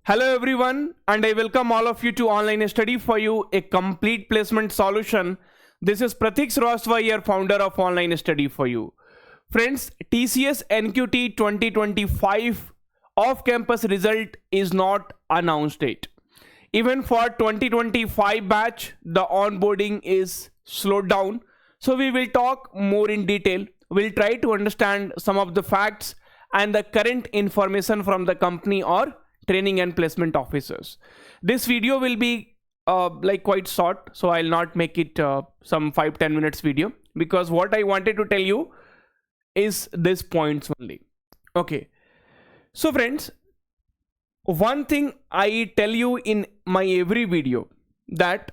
Hello everyone, and I welcome all of you to Online Study for You, a complete placement solution. This is Pratik Srivastava, your founder of Online Study for You. Friends, TCS NQT 2025 off-campus result is not announced yet. Even for 2025 batch, the onboarding is slowed down. So we will talk more in detail. We'll try to understand some of the facts and the current information from the company or training and placement officers. This video will be quite short, so I'll not make it some 5-10 minutes video, because what I wanted to tell you is this points only. Okay, so friends, one thing I tell you in my every video, that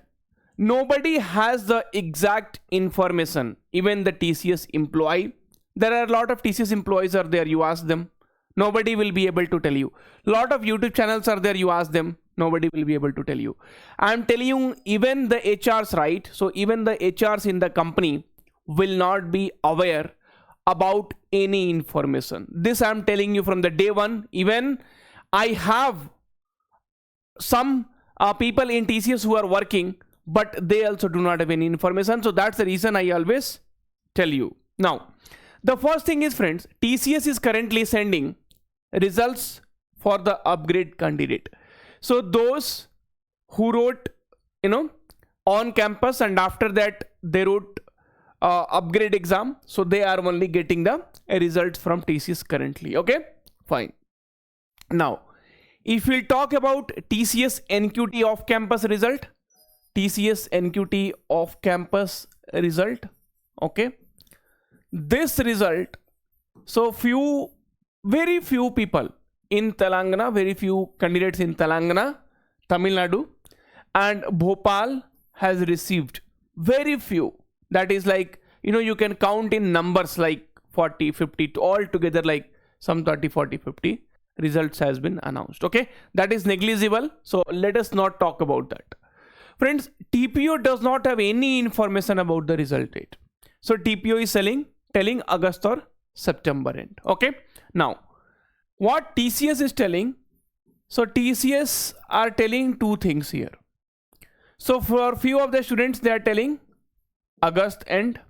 nobody has the exact information. Even the TCS employee, there are a lot of TCS employees are there, you ask them, nobody will be able to tell you. Lot of YouTube channels are there, you ask them, nobody will be able to tell you. I'm telling you, even the HRs, right? So even the HRs in the company will not be aware about any information. This I'm telling you from the day one. Even I have some people in TCS who are working, but they also do not have any information. So that's the reason I always tell you. Now, the first thing is, friends, TCS is currently sending results for the upgrade candidate. So those who wrote, on campus, and after that they wrote upgrade exam, so they are only getting the results from TCS currently. Okay, fine. Now, if we talk about TCS NQT off campus result, TCS NQT off campus result, okay, this result, so very few people in Telangana, very few candidates in Telangana, Tamil Nadu and Bhopal has received. Very few. That is like, you can count in numbers like 40, 50, all together, like some 30, 40, 50 results has been announced. Okay, that is negligible, so let us not talk about that. Friends, TPO does not have any information about the result date. So TPO is telling August or September end. Okay, now what TCS is telling, so TCS are telling two things here. So for few of the students they are telling August end,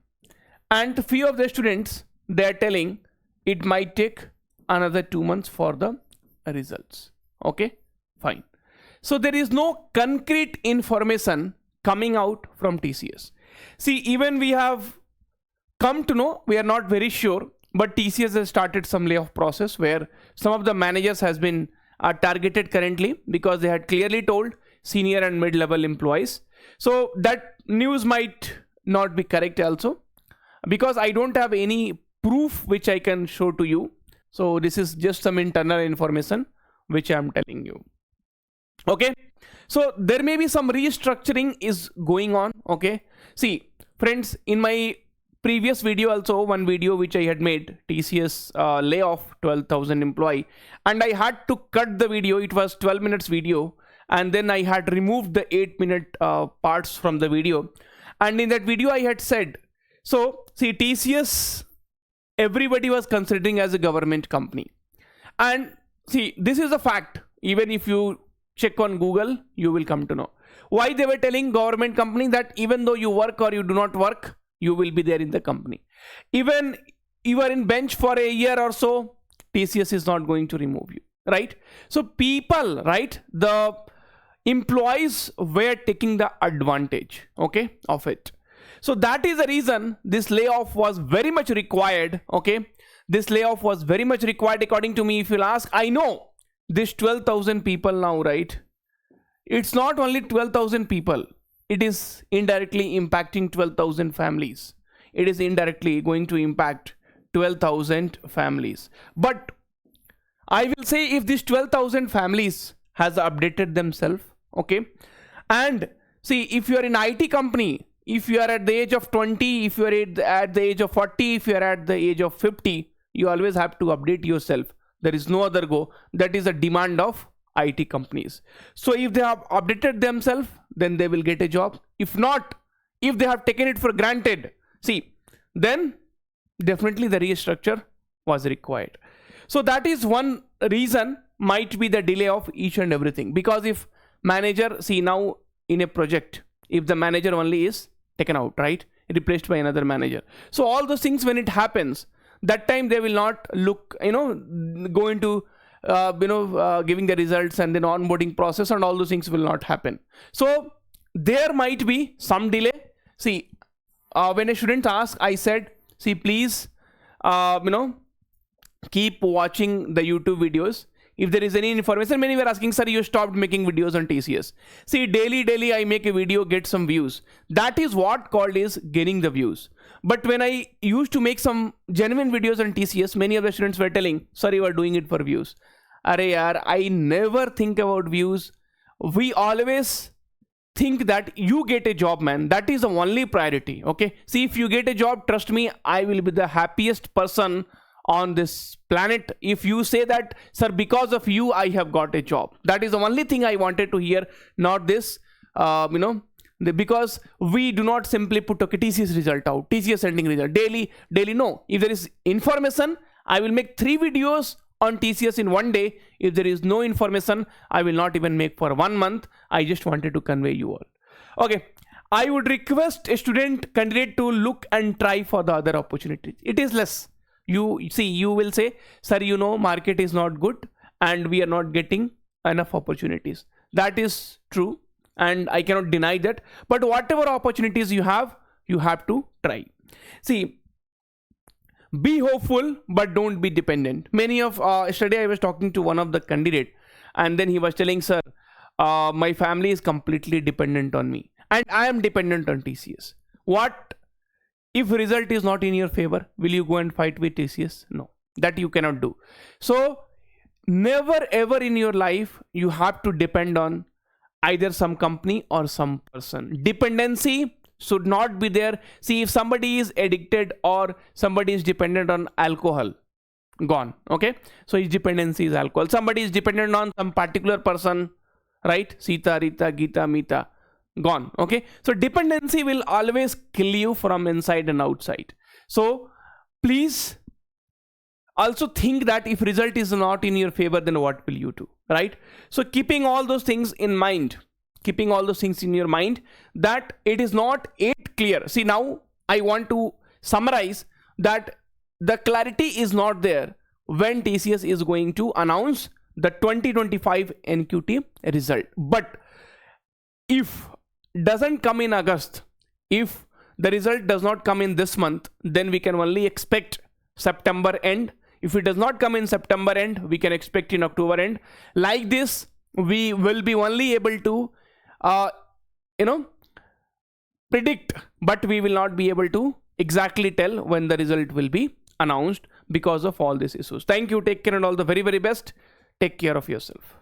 and few of the students they are telling it might take another 2 months for the results. Okay, fine. So there is no concrete information coming out from TCS. See, even we have come to know, we are not very sure, but TCS has started some layoff process where some of the managers has been targeted currently, because they had clearly told senior and mid-level employees. So that news might not be correct also, because I don't have any proof which I can show to you. So this is just some internal information which I am telling you. Okay, so there may be some restructuring is going on. Okay, see friends, in my previous video also, one video which I had made, TCS layoff 12,000 employee, and I had to cut the video. It was 12 minutes video, and then I had removed the 8-minute parts from the video. And in that video I had said, so see, TCS, everybody was considering as a government company, and see, this is a fact. Even if you check on Google, you will come to know why they were telling government company that even though you work or you do not work, you will be there in the company. Even you are in bench for a year or so, TCS is not going to remove you, right? So people, right, the employees were taking the advantage, okay, of it. So that is the reason this layoff was very much required. Okay, this layoff was very much required according to me. If you'll ask, I know this 12,000 people now, right? It's not only 12,000 people. It is indirectly impacting 12,000 families. It is indirectly going to impact 12,000 families. But I will say, if these 12,000 families has updated themselves, okay, and see, if you are in IT company, if you are at the age of 20, if you are at the age of 40, if you are at the age of 50, you always have to update yourself. There is no other go. That is a demand of IT companies. So if they have updated themselves, then they will get a job. If not, if they have taken it for granted, see, then definitely the restructure was required. So that is one reason might be the delay of each and everything. Because if manager, see now in a project, if the manager only is taken out, right, replaced by another manager, so all those things, when it happens, that time they will not look, go into giving the results and then onboarding process, and all those things will not happen. So there might be some delay. See, when a student asked, I said, see, please keep watching the YouTube videos. If there is any information, many were asking, sir, you stopped making videos on TCS. See, daily I make a video, get some views. That is what called is gaining the views. But when I used to make some genuine videos on TCS, many of the students were telling, sir, you are doing it for views. Arey yaar, I never think about views. We always think that you get a job, man. That is the only priority. Okay. See, if you get a job, trust me, I will be the happiest person on this planet if you say that, sir, because of you I have got a job. That is the only thing I wanted to hear, not this because we do not simply put, okay, TCS result out, TCS sending result daily. No, if there is information, I will make 3 videos on TCS in one day. If there is no information, I will not even make for 1 month. I just wanted to convey you all. Okay, I would request a student candidate to look and try for the other opportunities. It is less. You see, you will say, sir, market is not good and we are not getting enough opportunities. That is true and I cannot deny that. But whatever opportunities you have to try. See, be hopeful, but don't be dependent. Many of yesterday I was talking to one of the candidate, and then he was telling, sir, my family is completely dependent on me and I am dependent on TCS. What if result is not in your favor? Will you go and fight with TCS? No, that you cannot do. So never ever in your life you have to depend on either some company or some person. Dependency should not be there. See, if somebody is addicted or somebody is dependent on alcohol, gone. Okay, so his dependency is alcohol. Somebody is dependent on some particular person, right? Sita, Rita, Gita, Mita, gone. Okay, so dependency will always kill you from inside and outside. So please also think that if result is not in your favor, then what will you do, right? So keeping all those things in mind, keeping all those things in your mind, that it is not yet clear. See, now I want to summarize that the clarity is not there when TCS is going to announce the 2025 NQT result. But if doesn't come in August, if the result does not come in this month, then we can only expect September end. If it does not come in September end, we can expect in October end. Like this, we will be only able to predict, but we will not be able to exactly tell when the result will be announced because of all these issues. Thank you. Take care and all the very, very best. Take care of yourself.